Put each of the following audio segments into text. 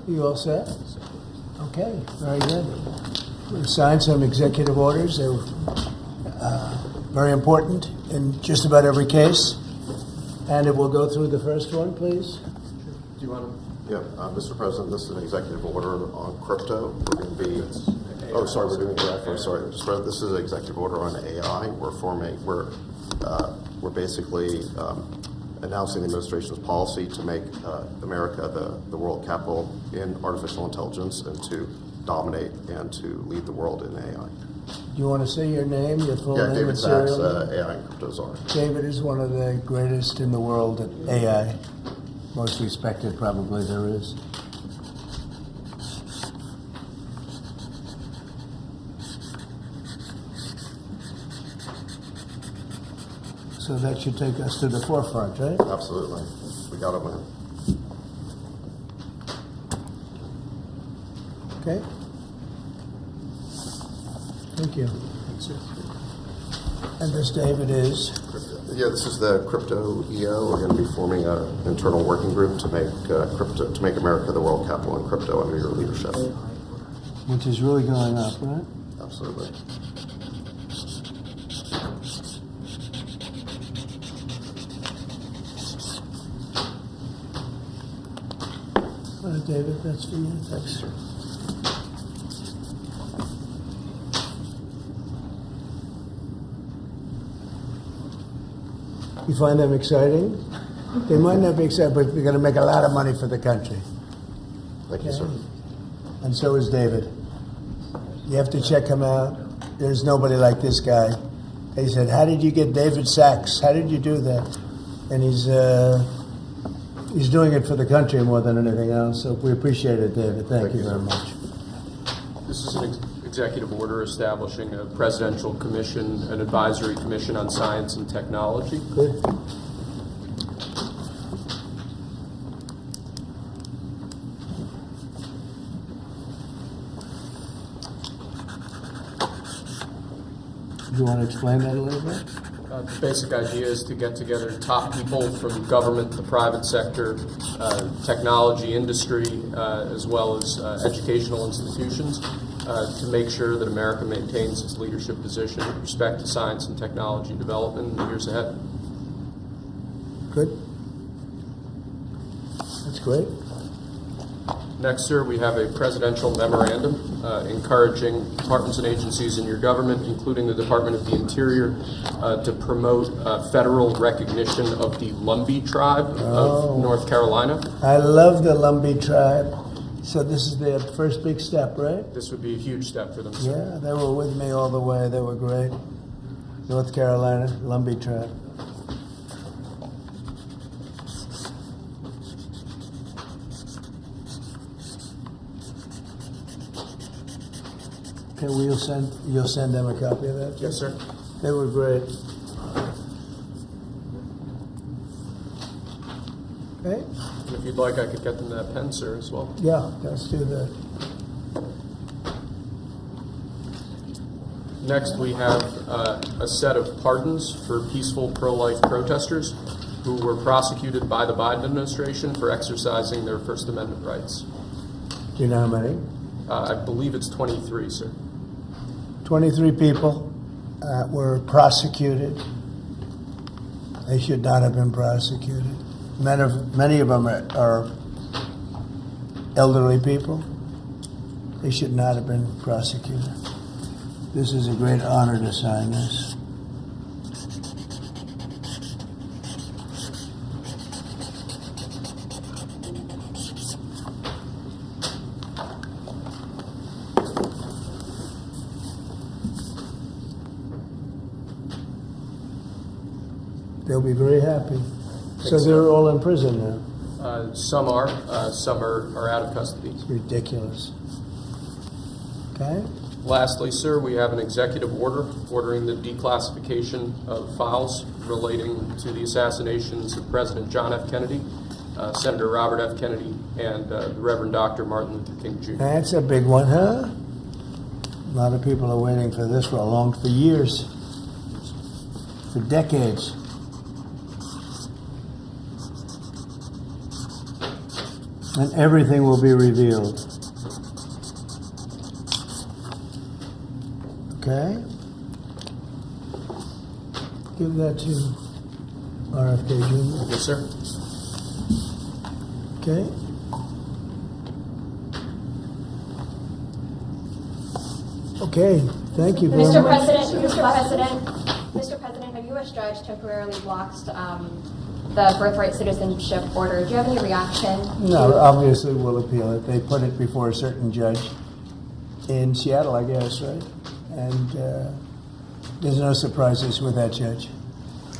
You all set? Okay, very good. We've signed some executive orders. They're very important in just about every case. And it will go through the first one, please. Do you want to? Yeah, Mr. President, this is an executive order on crypto. We're going to be. Oh, sorry, we're doing AI first. Sorry, this is an executive order on AI. We're basically announcing the administration's policy to make America the world capital in artificial intelligence and to dominate and to lead the world in AI. Do you want to say your name, your full name, David and Sachs, serial? AI and Crypto Czar. David is one of the greatest in the world at AI. Most respected, probably, there is. So that should take us to the forefront, right? Absolutely. We got to win. Okay. Thank you. And this, David, is? Yeah, this is the crypto EO. We're going to be forming an internal working group to make America the world capital in crypto under your leadership. Which is really going up, right? Absolutely. David, that's for you. Thanks. You find them exciting? They might not be exciting, but we're going to make a lot of money for the country. Thank you, sir. And so is David. You have to check him out. There's nobody like this guy. They said, "How did you get David Sachs? How did you do that?" And he's doing it for the country more than anything else. So we appreciate it, David. Thank you very much. This is an executive order establishing a presidential commission, an advisory commission on science and technology. Good. Do you want to explain that a little bit? The basic idea is to get together top people from government, the private sector, technology industry, as well as educational institutions, to make sure that America maintains its leadership position with respect to science and technology development in the years ahead. Good. That's great. Next, sir, we have a presidential memorandum encouraging departments and agencies in your government, including the Department of the Interior, to promote federal recognition of the Lumby tribe of North Carolina. I love the Lumby tribe. So this is their first big step, right? This would be a huge step for them, sir. Yeah, they were with me all the way. They were great. North Carolina, Lumby tribe. Okay, you'll send them a copy of that? Yes, sir. They were great. Okay? And if you'd like, I could get them that pen, sir, as well. Yeah, let's do that. Next, we have a set of pardons for peaceful pro-life protesters who were prosecuted by the Biden administration for exercising their First Amendment rights. Do you know how many? I believe it's 23, sir. 23 people were prosecuted. They should not have been prosecuted. Many of them are elderly people. They should not have been prosecuted. This is a great honor to sign this. They'll be very happy. So they're all in prison now. Some are out of custody. It's ridiculous. Okay? Lastly, sir, we have an executive order ordering the declassification of files relating to the assassinations of President John F. Kennedy, Senator Robert F. Kennedy, and the Reverend Dr. Martin Luther King Jr. That's a big one, huh? A lot of people are waiting for this for years, for decades. And everything will be revealed. Okay? Give that to RFK Jr. Yes, sir. Okay? Okay, thank you very Mr. much. Mr. President, a U.S. judge temporarily blocked the birthright citizenship order. Do you have any reaction? No, obviously we'll appeal it. They put it before a certain judge in Seattle, I guess, right? And there's no surprises with that judge.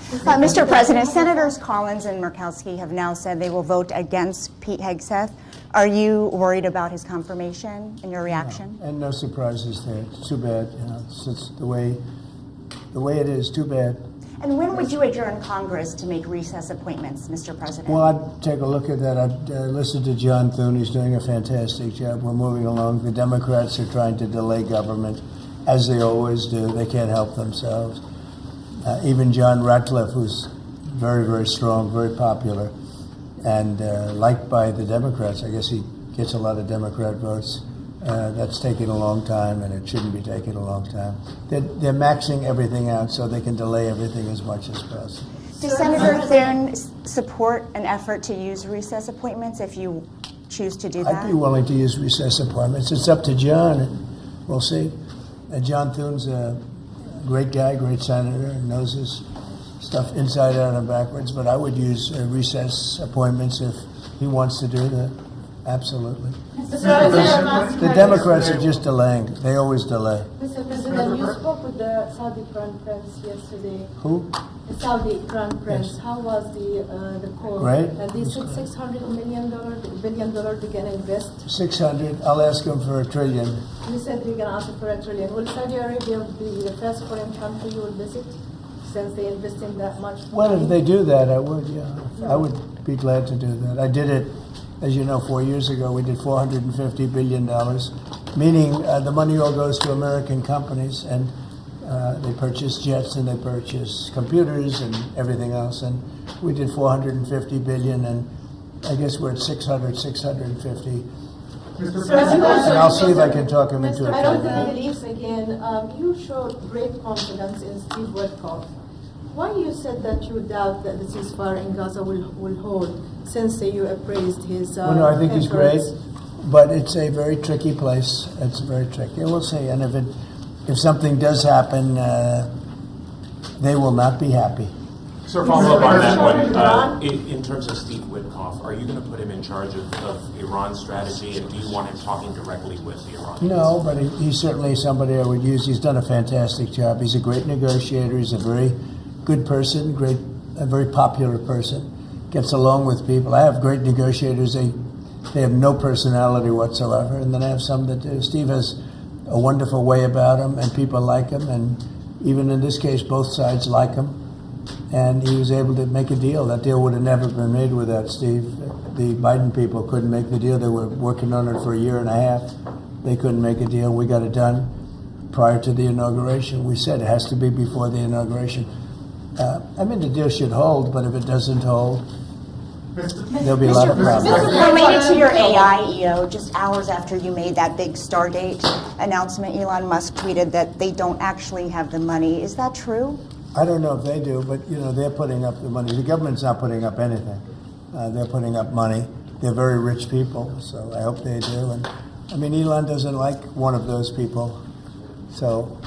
Mr. President, Senators Collins and Murkowski have now said they will vote against Pete Hegseth. Are you worried about his confirmation and your reaction? And no surprises there. It's too bad, you know. It's the way it is. Too bad. And when would you adjourn Congress to make recess appointments, Mr. President? Well, I'd take a look at that. I'd listen to John Thune. He's doing a fantastic job. We're moving along. The Democrats are trying to delay government, as they always do. They can't help themselves. Even John Ratcliffe, who's very, very strong, very popular, and liked by the Democrats. I guess he gets a lot of Democrat votes. That's taking a long time, and it shouldn't be taking a long time. They're maxing everything out so they can delay everything as much as possible. Does Senator Thune support an effort to use recess appointments if you choose to do that? I'd be willing to use recess appointments. It's up to John, and we'll see. John Thune's a great guy, great senator, and knows his stuff inside out and backwards, but I would use recess appointments if he wants to do that. Absolutely. The Democrats are just delaying. They always delay. Mr. President, you spoke with the Saudi Crown Prince yesterday. Who? The Saudi Crown Prince. Yes. How was the call? Great. And they said $600 billion they're going to invest. 600. I'll ask him for $1 trillion. You said you're going to ask for $1 trillion. Will Saudi Arabia be the first foreign country you will visit since they invest in that much? Well, if they do that, I would, yeah. I would be glad to do that. I did it, as you know, 4 years ago. We did $450 billion, meaning the money all goes to American companies, and they purchase jets and they purchase computers and everything else. And we did $450 billion, and I guess we're at 650. And I'll see if I can talk him into it. I don't think it is again. You showed great confidence in Steve Witkoff. Why you said that you doubt that the ceasefire in Gaza will hold, since you appraised his Well, no, I think he's great, efforts? but it's a very tricky place. It's very tricky. We'll see. And if something does happen, they will not be happy. Sir, follow up on that one. In terms of Steve Witkoff, are you going to put him in charge of Iran's strategy, and do you want him talking directly with the Iranians? No, but he's certainly somebody I would use. He's done a fantastic job. He's a great negotiator. He's a very good person, a very popular person. Gets along with people. I have great negotiators. They have no personality whatsoever, and then I have some that do. Steve has a wonderful way about him, and people like him, and even in this case, both sides like him. And he was able to make a deal. That deal would have never been made without Steve. The Biden people couldn't make the deal. They were working on it for a year and a half. They couldn't make a deal. We got it done prior to the inauguration. We said it has to be before the inauguration. I mean, the deal should hold, but if it doesn't hold, there'll be a lot of problems. Related to your AI, EO, just hours after you made that big Stardate announcement, Elon Musk tweeted that they don't actually have the money. Is that true? I don't know if they do, but they're putting up the money. The government's not putting up anything. They're putting up money. They're very rich people, so I hope they do. And I mean, Elon doesn't like one of those people, so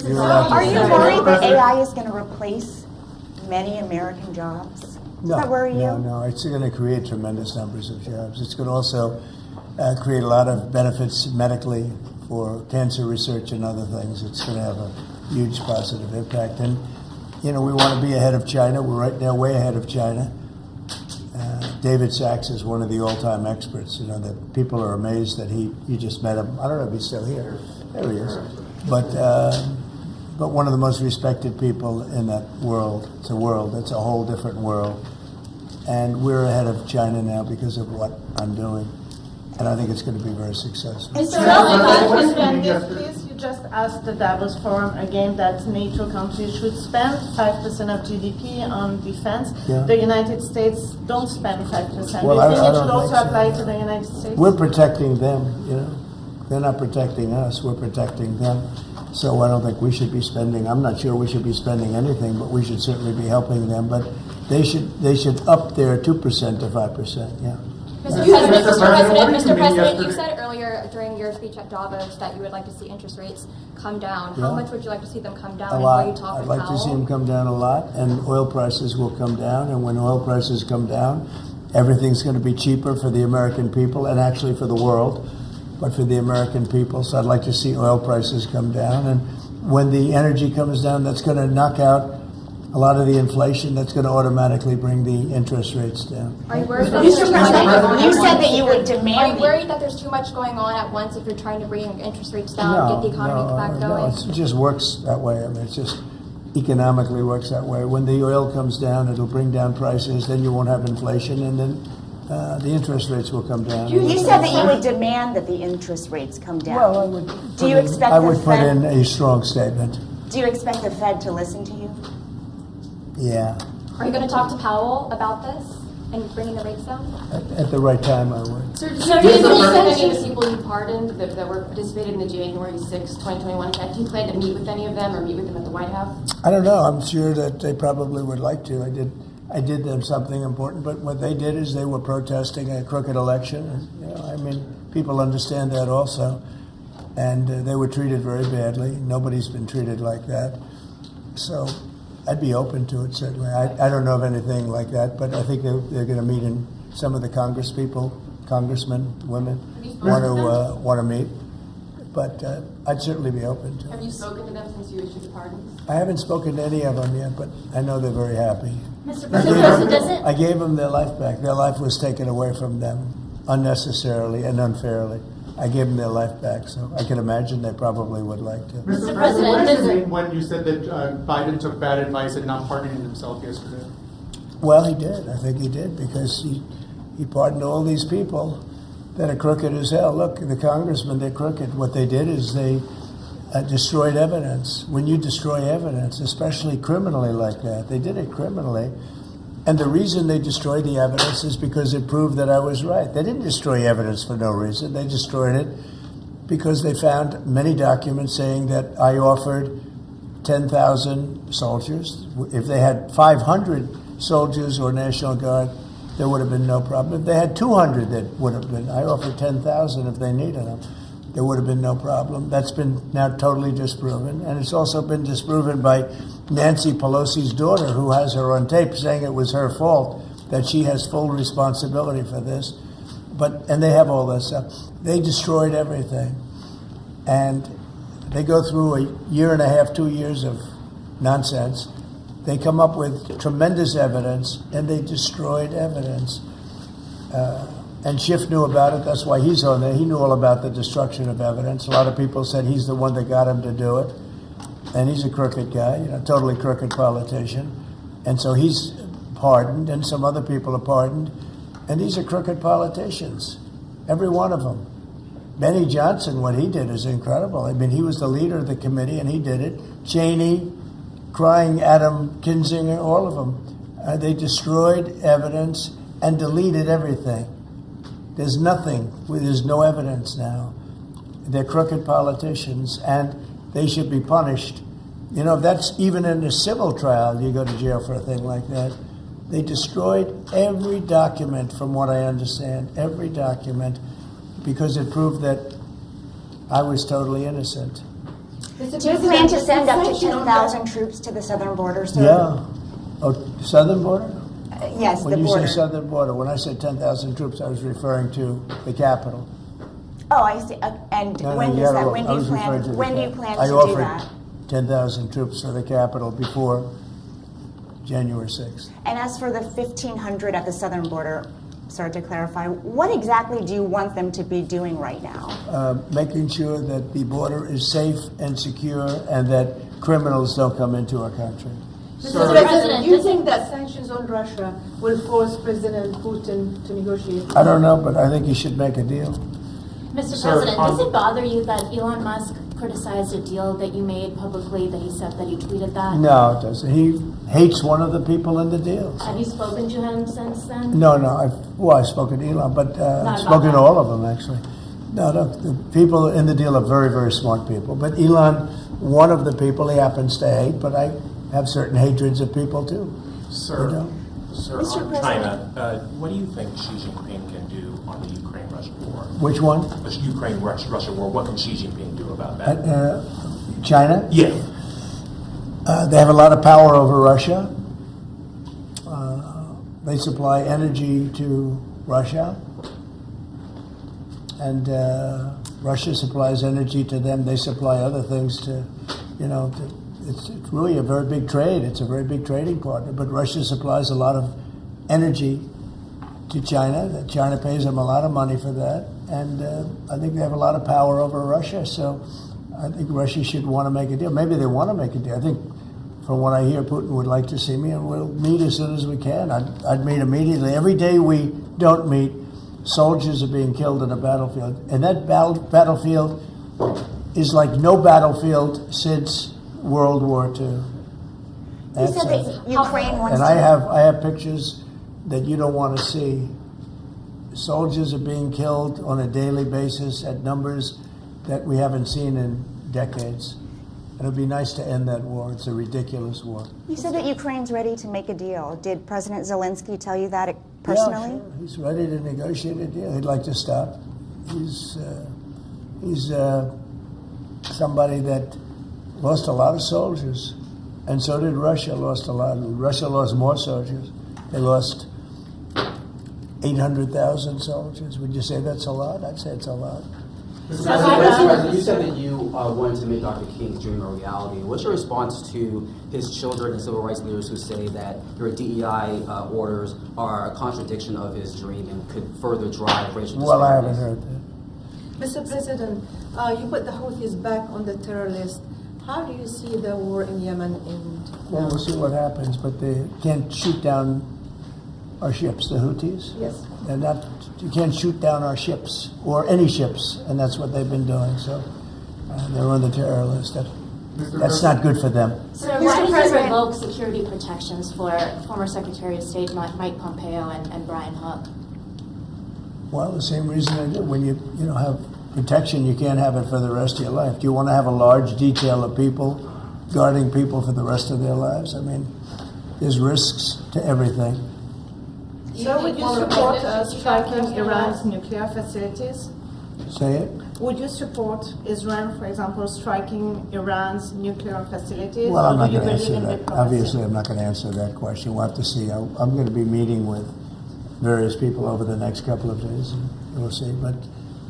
you're allowed to Are you say worried that AI is going to replace many American jobs? Does that worry you? No. It's going to create tremendous numbers of jobs. It's going to also create a lot of benefits medically for cancer research and other things. It's going to have a huge positive impact. And, we want to be ahead of China. We're right now way ahead of China. David Sachs is one of the all-time experts. That people are amazed that you just met him. I don't know if he's still here. There he is. But one of the most respected people in that world. It's a whole different world. And we're ahead of China now because of what I'm doing. And I think it's going to be very successful. Mr. President, please, you just asked the Davos Forum again that NATO countries should spend 5% of GDP on defense. Yeah. The United States don't spend 5%. Well, Do I you think it don't should also think so. apply to the United States? We're protecting them, you know. They're not protecting us, we're protecting them. So I don't think we should be spending, I'm not sure we should be spending anything, but we should certainly be helping them. But they should up their 2% to 5%, yeah. Mr. President, you said earlier during your speech at Davos that you would like to see interest rates come down. How Yeah. much would you like to see them come down? A And lot. will you talk I'd with like to see them come down a lot, and oil prices will come down. And when oil prices come down, everything's going to be cheaper for the American people and actually for the world, but for the American people. So I'd like to see oil prices come down. And when the energy comes down, that's going to knock out a lot of the inflation. That's going to automatically bring the interest rates down. Are you worried that Mr. there's too much President, going on you at said once? that you would Are demand. you worried that there's too much going on at once if you're trying to bring interest rates down, get the economy back going? It just works that way. I mean, it just economically works that way. When the oil comes down, it'll bring down prices. Then you won't have inflation, and then the interest rates will come down. You said that you would demand that the interest rates come down. Well, I would. Do you expect I the would put Fed- in a strong statement. Do you expect the Fed to listen to you? Yeah, Are you going to talk to Powell about this and bringing the rates down? at the right time, I would. Sir, do you have any of the people you pardoned that were participated in the January 6, 2021 event? Do you plan to meet with any of them or meet with them at the White House? I don't know. I'm sure that they probably would like to. I did them something important, but what they did is they were protesting a crooked election. And, you know, I mean, people understand that also, and they were treated very badly. Nobody's been treated like that, so I'd be open to it certainly. I don't know of anything like that, but I think they're going to meet, and some of the congressmen, women want to meet. But I'd certainly be open to Have it. you spoken to them since you issued the pardons? I haven't spoken to any of them yet, but I know they're very happy. Mr. I President, gave them their life back. Their life was taken away from them unnecessarily and unfairly. I gave them their life back, so I can imagine they probably would like to. Mr. What President, does it mean when you said that Biden took bad advice and not pardoning himself yesterday? Well, he did. I think he did, because he pardoned all these people that are crooked as hell. Look, the congressmen, they're crooked. What they did is they destroyed evidence. When you destroy evidence, especially criminally like that, they did it criminally. And the reason they destroyed the evidence is because it proved that I was right. They didn't destroy evidence for no reason. They destroyed it because they found many documents saying that I offered 10,000 soldiers. If they had 500 soldiers or National Guard, there would have been no problem. If they had 200, that would have been. I offered 10,000 if they needed them. There would have been no problem. That's been now totally disproven. And it's also been disproven by Nancy Pelosi's daughter, who has her on tape saying it was her fault, that she has full responsibility for this. And they have all that stuff. They destroyed everything. And they go through a year and a half, 2 years of nonsense. They come up with tremendous evidence, and they destroyed evidence. And Schiff knew about it. That's why he's on there. He knew all about the destruction of evidence. A lot of people said he's the one that got him to do it. And he's a crooked guy, totally crooked politician. And so he's pardoned, and some other people are pardoned. And these are crooked politicians, every one of them. Benny Johnson, what he did is incredible. I mean, he was the leader of the committee, and he did it. Cheney, crying Adam Kinzinger, all of them. They destroyed evidence and deleted everything. There's nothing. There's no evidence now. They're crooked politicians, and they should be punished. That's even in a civil trial, you go to jail for a thing like that. They destroyed every document, from what I understand, every document, because it proved that I was totally innocent. Do you plan to send up to 10,000 troops to the southern border, sir? Yeah. Oh, southern border? Yes, When the you border. say southern border, when I said 10,000 troops, I was referring to the capital. Oh, I see. And No, when you is gotta that? look. When I do you was referring to plan? the When do you cap- plan I to do offered that? 10,000 troops to the capital before January 6th. And as for the 1,500 at the southern border, sir, to clarify, what exactly do you want them to be doing right now? Making sure that the border is safe and secure, and that criminals don't come into our country. Mr. President, do you think that sanctions on Russia will force President Putin to negotiate? I don't know, but I think he should make a deal. Mr. Sir, President, on- does it bother you that Elon Musk criticized a deal that you made publicly, that he said that you tweeted that? No, it doesn't. He hates one of the people in the deal. Have you spoken to him since then? No, I've spoken to Elon, but I've about spoken that. to all of them, actually. No, the people in the deal are very, very smart people. But Elon, one of the people he happens to hate, but I have certain hatreds of people too. Sir, You know? sir, Mr. on China, what do you think Xi Jinping can do on the Ukraine-Russia war? Which one? The Ukraine-Russia war, what can Xi Jinping do about that? China? Yeah. They have a lot of power over Russia. They supply energy to Russia. And Russia supplies energy to them. They supply other things to, it's really a very big trade. It's a very big trading partner. But Russia supplies a lot of energy to China. China pays them a lot of money for that. And I think they have a lot of power over Russia. So I think Russia should want to make a deal. Maybe they want to make a deal. I think from what I hear, Putin would like to see me, and we'll meet as soon as we can. I'd meet immediately. Every day we don't meet, soldiers are being killed in a battlefield. And that battlefield is like no battlefield since World War II. You That's said it. that Ukraine wants And to... I have pictures that you don't want to see. Soldiers are being killed on a daily basis at numbers that we haven't seen in decades. And it would be nice to end that war. It's a ridiculous war. You said that Ukraine's ready to make a deal. Did President Zelensky tell you that personally? Yeah, sure. He's ready to negotiate a deal. He'd like to stop. He's somebody that lost a lot of soldiers, and so did Russia. Lost a lot. Russia lost more soldiers. They lost 800,000 soldiers. Would you say that's a lot? I'd say it's a lot. Mr. President, you said that you wanted to make Dr. King's dream a reality. What's your response to his children and civil rights leaders who say that your DEI orders are a contradiction of his dream and could further drive racial disparities? Well, I haven't heard that. Mr. President, you put the Houthis back on the terror list. How do you see the war in Yemen end? Well, we'll see what happens, but they can't shoot down our ships, the Houthis. Yes. They're not, you can't shoot down our ships, or any ships, and that's what they've been doing, so they're on the terror list. That's not good for them. So why did you revoke security protections for former Secretary of State Mike Pompeo and Brian Hook? Well, the same reason I did. When you have protection, you can't have it for the rest of your life. Do you want to have a large detail of people guarding people for the rest of their lives? I mean, there's risks to everything. So would you support striking Iran's nuclear facilities? Say it? Would you support Israel, for example, striking Iran's nuclear facilities? Well, I'm or not do you going to believe answer in that. diplomacy? Obviously, I'm not going to answer that question. We'll have to see. I'm going to be meeting with various people over the next couple of days, and we'll see. But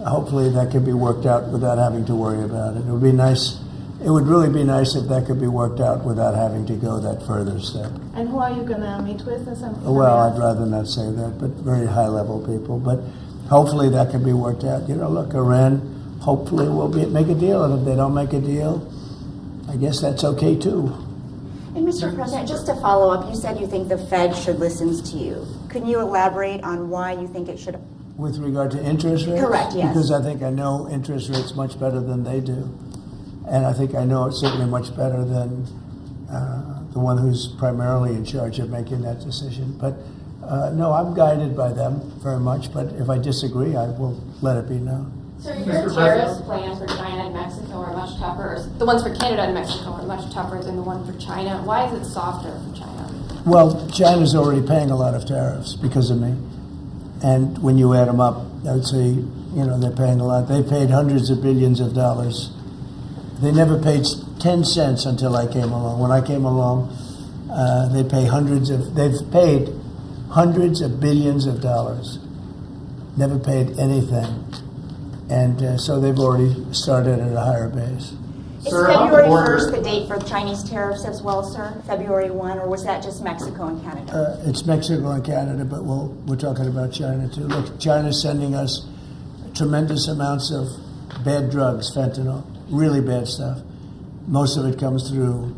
hopefully that could be worked out without having to worry about it. It would be nice. It would really be nice if that could be worked out without having to go that further step. And who are you going to meet with? Well, I'd rather not say that, but very high-level people. But hopefully that can be worked out. Look, Iran hopefully will make a deal, and if they don't make a deal, I guess that's okay too. And Mr. President, just to follow up, you said you think the Fed should listen to you. Can you elaborate on why you think it should? With regard to interest rates? Correct, yes. Because I think I know interest rates much better than they do. And I think I know it certainly much better than the one who's primarily in charge of making that decision. But no, I'm guided by them very much. But if I disagree, I will let it be known. So your tariffs plans for China and Mexico are much tougher, or the ones for Canada and Mexico are much tougher than the one for China. Why is it softer for China? Well, China's already paying a lot of tariffs because of me. And when you add them up, I would say, they're paying a lot. They paid hundreds of billions of dollars. They never paid 10 cents until I came along. When I came along, they've paid hundreds of billions of dollars. Never paid anything. And so they've already started at a higher base. Is February 1st the date for Chinese tariffs as well, sir? February 1, or was that just Mexico and Canada? It's Mexico and Canada, but we're talking about China too. Look, China's sending us tremendous amounts of bad drugs, fentanyl, really bad stuff. Most of it comes through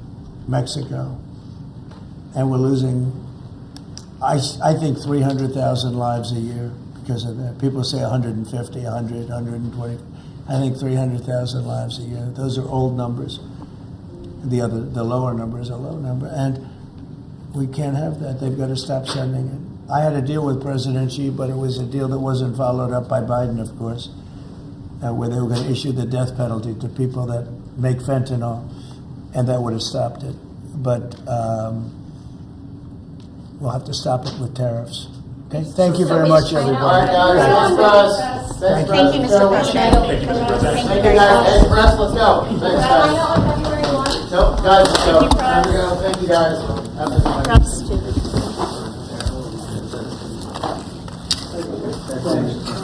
Mexico. And we're losing, I think, 300,000 lives a year because of that. People say 150, 100, 120. I think 300,000 lives a year. Those are old numbers. The lower number is a low number, and we can't have that. They've got to stop sending it. I had a deal with President Xi, but it was a deal that wasn't followed up by Biden, of course, where they were going to issue the death penalty to people that make fentanyl, and that would have stopped it. But we'll have to stop it with tariffs. Okay. Thank you very much, everybody. All right, guys. Thanks, Russ. Thank you, Mr. President. Thank you, Mr. President. Thank you, guys. Hey, press, let's go. Thanks, guys. Nope, guys, let's go. Time to go. Thank you, guys. Have a good night.